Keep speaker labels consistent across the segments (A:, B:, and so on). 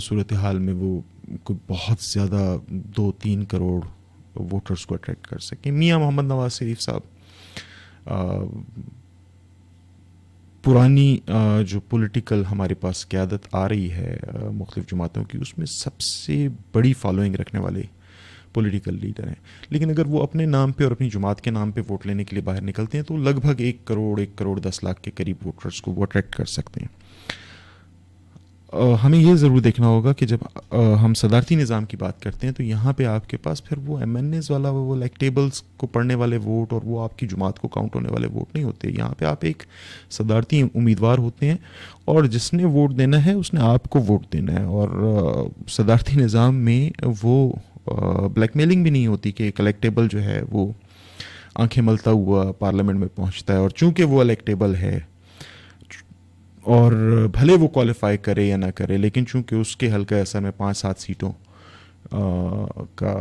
A: صورتحال میں وہ کوئی بہت زیادہ 2-3 کروڑ ووٹرز کو اٹریکٹ کر سکیں. میاں محمد نواز شریف صاحب پرانی جو پولیٹیکل ہمارے پاس قیادت آ رہی ہے مختلف جماعتوں کی، اس میں سب سے بڑی فالوئنگ رکھنے والے پولیٹیکل لیڈر ہیں. لیکن اگر وہ اپنے نام پہ اور اپنی جماعت کے نام پہ ووٹ لینے کے لیے باہر نکلتے ہیں تو لگ بھگ 1 کروڑ 10 لاکھ کے قریب ووٹرز کو وہ اٹریکٹ کر سکتے ہیں. ہمیں یہ ضرور دیکھنا ہوگا کہ جب ہم صدارتی نظام کی بات کرتے ہیں تو یہاں پہ آپ کے پاس پھر وہ ایم این ایز والا وہ الیکٹیبلس کو پڑھنے والے ووٹ اور وہ آپ کی جماعت کو کاؤنٹ ہونے والے ووٹ نہیں ہوتے. یہاں پہ آپ ایک صدارتی امیدوار ہوتے ہیں اور جس نے ووٹ دینا ہے اس نے آپ کو ووٹ دینا ہے. اور صدارتی نظام میں وہ بلیک میلنگ بھی نہیں ہوتی کہ کلیکٹیبل جو ہے وہ آنکھیں ملتا ہوا پارلیمنٹ میں پہنچتا ہے اور چونکہ وہ الیکٹیبل ہے اور بھلے وہ کوالیفائی کرے یا نہ کرے لیکن چونکہ اس کے حلقہ اثر میں 5-7 سیٹوں کا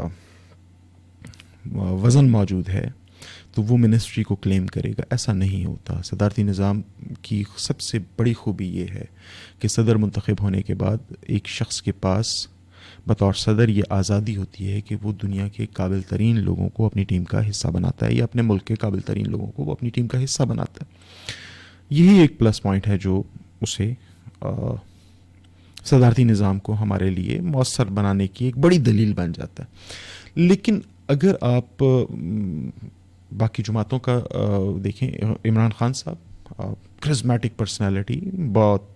A: وزن موجود ہے تو وہ منسٹری کو کلیم کرے گا. ایسا نہیں ہوتا. صدارتی نظام کی سب سے بڑی خوبی یہ ہے کہ صدر منتخب ہونے کے بعد ایک شخص کے پاس بطور صدر یہ آزادی ہوتی ہے کہ وہ دنیا کے قابل ترین لوگوں کو اپنی ٹیم کا حصہ بناتا ہے یا اپنے ملک کے قابل ترین لوگوں کو وہ اپنی ٹیم کا حصہ بناتا ہے. یہی ایک پلس پوائنٹ ہے جو اسے صدارتی نظام کو ہمارے لیے مؤثر بنانے کی ایک بڑی دلیل بن جاتا ہے. لیکن اگر آپ باقی جماعتوں کا دیکھیں، عمران خان صاحب کرزمیٹک پرسنالٹی، بہت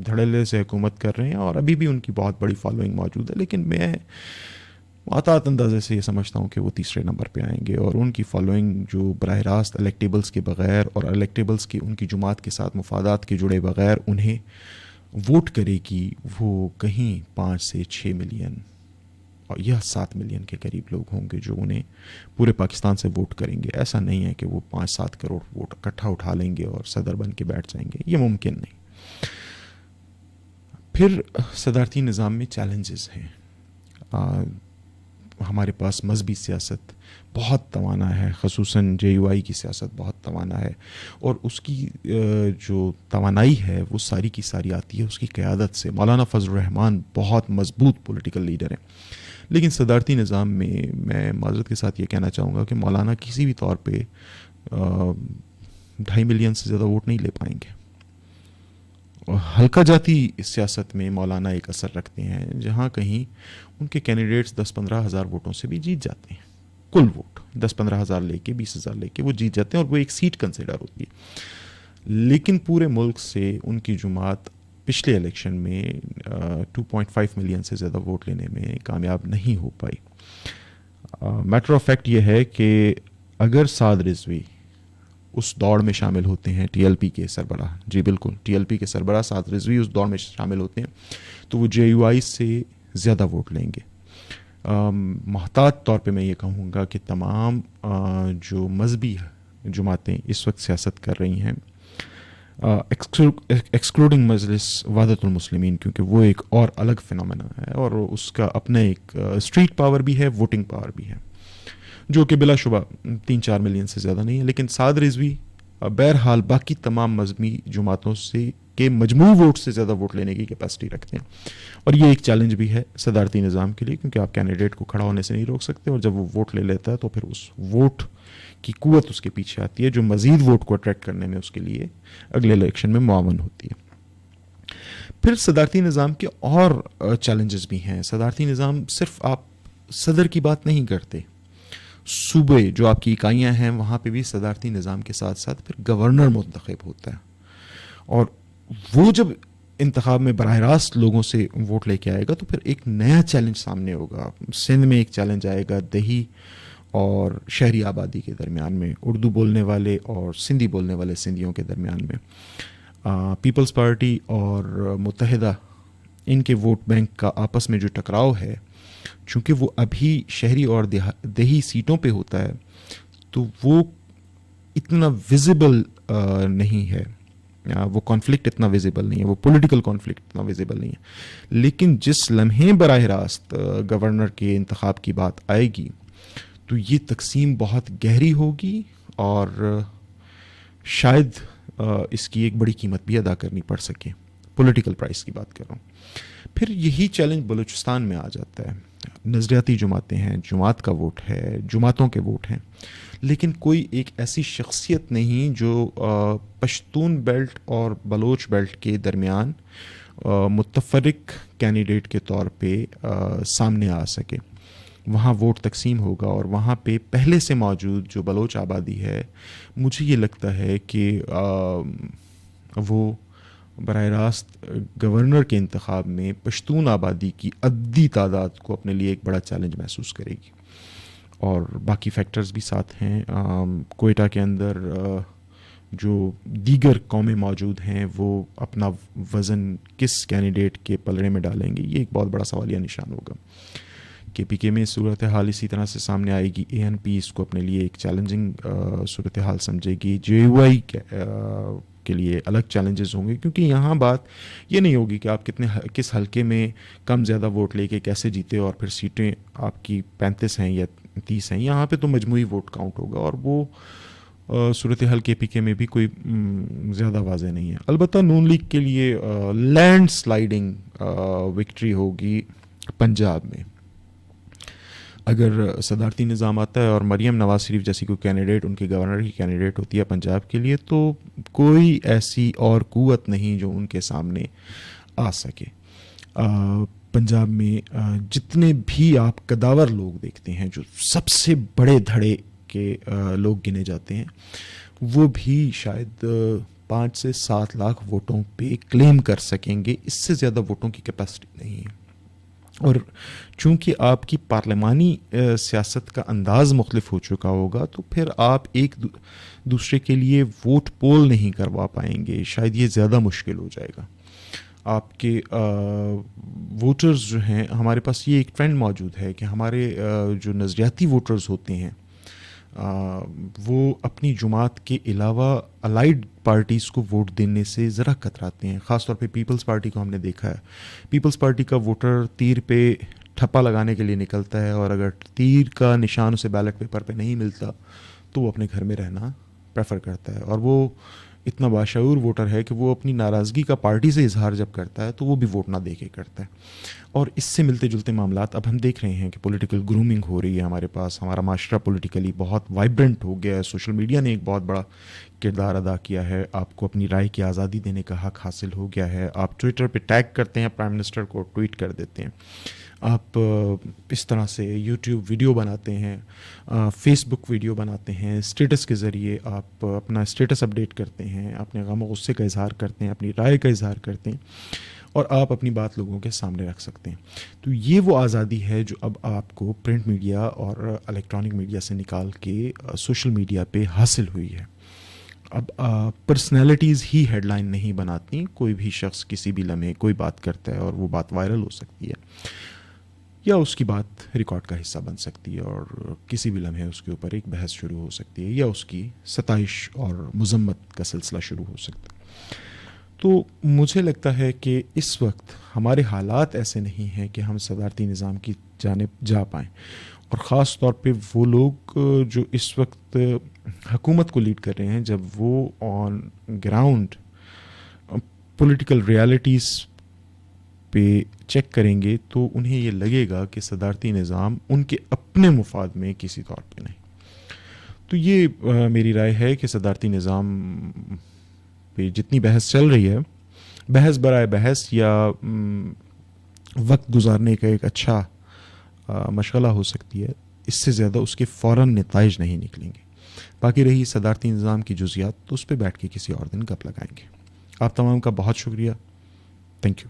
A: دھڑلے سے حکومت کر رہے ہیں اور ابھی بھی ان کی بہت بڑی فالوئنگ موجود ہے. لیکن میں محتاط اندازے سے یہ سمجھتا ہوں کہ وہ تیسرے نمبر پہ آئیں گے اور ان کی فالوئنگ جو براہ راست الیکٹیبلز کے بغیر اور الیکٹیبلز کی ان کی جماعت کے ساتھ مفادات کے جڑے بغیر انہیں ووٹ کرے گی، وہ کہیں 5 سے 6 ملین اور یہ 7 ملین کے قریب لوگ ہوں گے جو انہیں پورے پاکستان سے ووٹ کریں گے. ایسا نہیں ہے کہ وہ 5-7 کروڑ ووٹ اکٹھا اٹھا لیں گے اور صدر بن کے بیٹھ جائیں گے. یہ ممکن نہیں. پھر صدارتی نظام میں چیلنجز ہیں. ہمارے پاس مذہبی سیاست بہت توانا ہے، خصوصاً جے یو آئی کی سیاست بہت توانا ہے اور اس کی جو توانائی ہے وہ ساری کی ساری آتی ہے اس کی قیادت سے. مولانا فضل الرحمان بہت مضبوط پولیٹیکل لیڈر ہیں، لیکن صدارتی نظام میں معذرت کے ساتھ یہ کہنا چاہوں گا کہ مولانا کسی بھی طور پہ 2.5 ملین سے زیادہ ووٹ نہیں لے پائیں گے. حلقہ جاتی سیاست میں مولانا ایک اثر رکھتے ہیں جہاں کہیں ان کے کینڈیڈیٹس 10-15 ہزار ووٹوں سے بھی جیت جاتے ہیں. کل ووٹ 10-15 ہزار لے کے 20 ہزار لے کے وہ جیت جاتے ہیں اور وہ ایک سیٹ کنسیڈر ہوتی ہے. لیکن پورے ملک سے ان کی جماعت پچھلے الیکشن میں 2.5 ملین سے زیادہ ووٹ لینے میں کامیاب نہیں ہو پائی. میٹر آف فیکٹ یہ ہے کہ اگر سعد رضوی اس دوڑ میں شامل ہوتے ہیں ٹی ایل پی کے سربراہ، جی بالکل ٹی ایل پی کے سربراہ سعد رضوی اس دوڑ میں شامل ہوتے ہیں تو وہ جے یو آئی سے زیادہ ووٹ لیں گے. محتاط طور پہ میں یہ کہوں گا کہ تمام جو مذہبی جماعتیں اس وقت سیاست کر رہی ہیں ایکسکلوڈنگ مجلس وحدت المسلمین، کیونکہ وہ ایک اور الگ فنومینا ہے اور اس کا اپنا ایک اسٹریٹ پاور بھی ہے، ووٹنگ پاور بھی ہے جو کہ بلا شبہ 3-4 ملین سے زیادہ نہیں ہے. لیکن سعد رضوی بہرحال باقی تمام مذہبی جماعتوں سے کے مجموع ووٹ سے زیادہ ووٹ لینے کی کیپیسٹی رکھتے ہیں اور یہ ایک چیلنج بھی ہے صدارتی نظام کے لیے، کیونکہ آپ کینڈیڈیٹ کو کھڑا ہونے سے نہیں روک سکتے اور جب وہ ووٹ لے لیتا ہے تو پھر اس ووٹ کی قوت اس کے پیچھے آتی ہے جو مزید ووٹ کو اٹریکٹ کرنے میں اس کے لیے اگلے الیکشن میں معاون ہوتی ہے. پھر صدارتی نظام کے اور چیلنجز بھی ہیں. صدارتی نظام صرف آپ صدر کی بات نہیں کرتے، صوبے جو آپ کی اکائیاں ہیں وہاں پہ بھی صدارتی نظام کے ساتھ ساتھ پھر گورنر منتخب ہوتا ہے اور وہ جب انتخاب میں براہ راست لوگوں سے ووٹ لے کے آئے گا تو پھر ایک نیا چیلنج سامنے ہوگا. سندھ میں ایک چیلنج آئے گا دیہی اور شہری آبادی کے درمیان میں، اردو بولنے والے اور سندھی بولنے والے سندھیوں کے درمیان میں. پیپلز پارٹی اور متحدہ ان کے ووٹ بینک کا آپس میں جو ٹکراؤ ہے، چونکہ وہ ابھی شہری اور دیہی سیٹوں پہ ہوتا ہے تو وہ اتنا ویزیبل نہیں ہے، وہ کانفلکٹ اتنا ویزیبل نہیں ہے، وہ پولیٹیکل کانفلکٹ اتنا ویزیبل نہیں ہے. لیکن جس لمحے براہ راست گورنر کے انتخاب کی بات آئے گی تو یہ تقسیم بہت گہری ہوگی اور شاید اس کی ایک بڑی قیمت بھی ادا کرنی پڑ سکے. پولیٹیکل پرائس کی بات کر رہا ہوں. پھر یہی چیلنج بلوچستان میں آ جاتا ہے. نظریاتی جماعتیں ہیں, جماعت کا ووٹ ہے, جماعتوں کے ووٹ ہیں, لیکن کوئی ایک ایسی شخصیت نہیں جو پشتون بیلٹ اور بلوچ بیلٹ کے درمیان متفرق کینڈیڈیٹ کے طور پہ سامنے آ سکے. وہاں ووٹ تقسیم ہوگا اور وہاں پہ پہلے سے موجود جو بلوچ آبادی ہے, مجھے یہ لگتا ہے کہ وہ براہ راست گورنر کے انتخاب میں پشتون آبادی کی عددی تعداد کو اپنے لیے ایک بڑا چیلنج محسوس کرے گی. اور باقی فیکٹرز بھی ساتھ ہیں. کوئٹہ کے اندر جو دیگر قومیں موجود ہیں وہ اپنا وزن کس کینڈیڈیٹ کے پلڑے میں ڈالیں گے, یہ ایک بہت بڑا سوالیہ نشان ہوگا. کے پی کے میں صورتحال اسی طرح سے سامنے آئے گی. اے این پی اس کو اپنے لیے ایک چیلنجنگ صورتحال سمجھے گی. جے یو آئی کے لیے الگ چیلنجز ہوں گے, کیونکہ یہاں بات یہ نہیں ہوگی کہ آپ کس حلقے میں کم زیادہ ووٹ لے کے کیسے جیتے اور پھر سیٹیں آپ کی 35 ہیں یا 30 ہیں. یہاں پہ تو مجموعی ووٹ کاؤنٹ ہوگا, اور وہ صورتحال کے پی کے میں بھی کوئی زیادہ واضح نہیں ہے. البتہ نون لیگ کے لیے لینڈ سلائیڈنگ وکٹری ہوگی پنجاب میں. اگر صدارتی نظام آتا ہے اور مریم نواز شریف جیسی کوئی کینڈیڈیٹ ان کے گورنر کی کینڈیڈیٹ ہوتی ہے پنجاب کے لیے, تو کوئی ایسی اور قوت نہیں جو ان کے سامنے آ سکے. پنجاب میں جتنے بھی آپ قداور لوگ دیکھتے ہیں, جو سب سے بڑے دھڑے کے لوگ گنے جاتے ہیں, وہ بھی شاید 5 سے 7 لاکھ ووٹوں پہ کلیم کر سکیں گے. اس سے زیادہ ووٹوں کی کیپیسٹی نہیں ہے. اور چونکہ آپ کی پارلیمانی سیاست کا انداز مختلف ہو چکا ہوگا, تو پھر آپ ایک دوسرے کے لیے ووٹ پول نہیں کروا پائیں گے. شاید یہ زیادہ مشکل ہو جائے گا. آپ کے ووٹرز جو ہیں, ہمارے پاس یہ ایک ٹرینڈ موجود ہے کہ ہمارے جو نظریاتی ووٹرز ہوتے ہیں وہ اپنی جماعت کے علاوہ الائیڈ پارٹیز کو ووٹ دینے سے ذرا کتراتے ہیں. خاص طور پہ پیپلز پارٹی کو ہم نے دیکھا ہے. پیپلز پارٹی کا ووٹر تیر پہ ٹھپا لگانے کے لیے نکلتا ہے, اور اگر تیر کا نشان اسے بیلٹ پیپر پہ نہیں ملتا تو وہ اپنے گھر میں رہنا پریفر کرتا ہے. اور وہ اتنا باشعور ووٹر ہے کہ وہ اپنی ناراضگی کا پارٹی سے اظہار جب کرتا ہے تو وہ بھی ووٹ نہ دے کے کرتا ہے. اور اس سے ملتے جلتے معاملات اب ہم دیکھ رہے ہیں کہ پولیٹیکل گرومنگ ہو رہی ہے ہمارے پاس. ہمارا معاشرہ پولیٹیکلی بہت وائبرنٹ ہو گیا ہے. سوشل میڈیا نے ایک بہت بڑا کردار ادا کیا ہے. آپ کو اپنی رائے کی آزادی دینے کا حق حاصل ہو گیا ہے. آپ ٹویٹر پہ ٹیگ کرتے ہیں پرائم منسٹر کو, ٹویٹ کر دیتے ہیں. آپ اس طرح سے یوٹیوب ویڈیو بناتے ہیں, فیس بک ویڈیو بناتے ہیں, اسٹیٹس کے ذریعے آپ اپنا اسٹیٹس اپڈیٹ کرتے ہیں, اپنے غم و غصے کا اظہار کرتے ہیں, اپنی رائے کا اظہار کرتے ہیں, اور آپ اپنی بات لوگوں کے سامنے رکھ سکتے ہیں. تو یہ وہ آزادی ہے جو اب آپ کو پرنٹ میڈیا اور الیکٹرانک میڈیا سے نکال کے سوشل میڈیا پہ حاصل ہوئی ہے. اب پرسنالٹیز ہی ہیڈ لائن نہیں بناتی. کوئی بھی شخص کسی بھی لمحے کوئی بات کرتا ہے اور وہ بات وائرل ہو سکتی ہے, یا اس کی بات ریکارڈ کا حصہ بن سکتی ہے, اور کسی بھی لمحے اس کے اوپر ایک بحث شروع ہو سکتی ہے, یا اس کی ستائش اور مذمت کا سلسلہ شروع ہو سکتا ہے. تو مجھے لگتا ہے کہ اس وقت ہمارے حالات ایسے نہیں ہیں کہ ہم صدارتی نظام کی جانب جا پائیں. اور خاص طور پہ وہ لوگ جو اس وقت حکومت کو لیڈ کر رہے ہیں, جب وہ آن گراؤنڈ پولیٹیکل ریالٹیز پہ چیک کریں گے تو انہیں یہ لگے گا کہ صدارتی نظام ان کے اپنے مفاد میں کسی طور پہ نہیں. تو یہ میری رائے ہے کہ صدارتی نظام پہ جتنی بحث چل رہی ہے, بحث برائے بحث یا وقت گزارنے کا ایک اچھا مشغلہ ہو سکتی ہے. اس سے زیادہ اس کے فوراً نتائج نہیں نکلیں گے. باقی رہی صدارتی نظام کی جزیات, تو اس پہ بیٹھ کے کسی اور دن گپ لگائیں گے. آپ تمام کا بہت شکریہ. Thank you.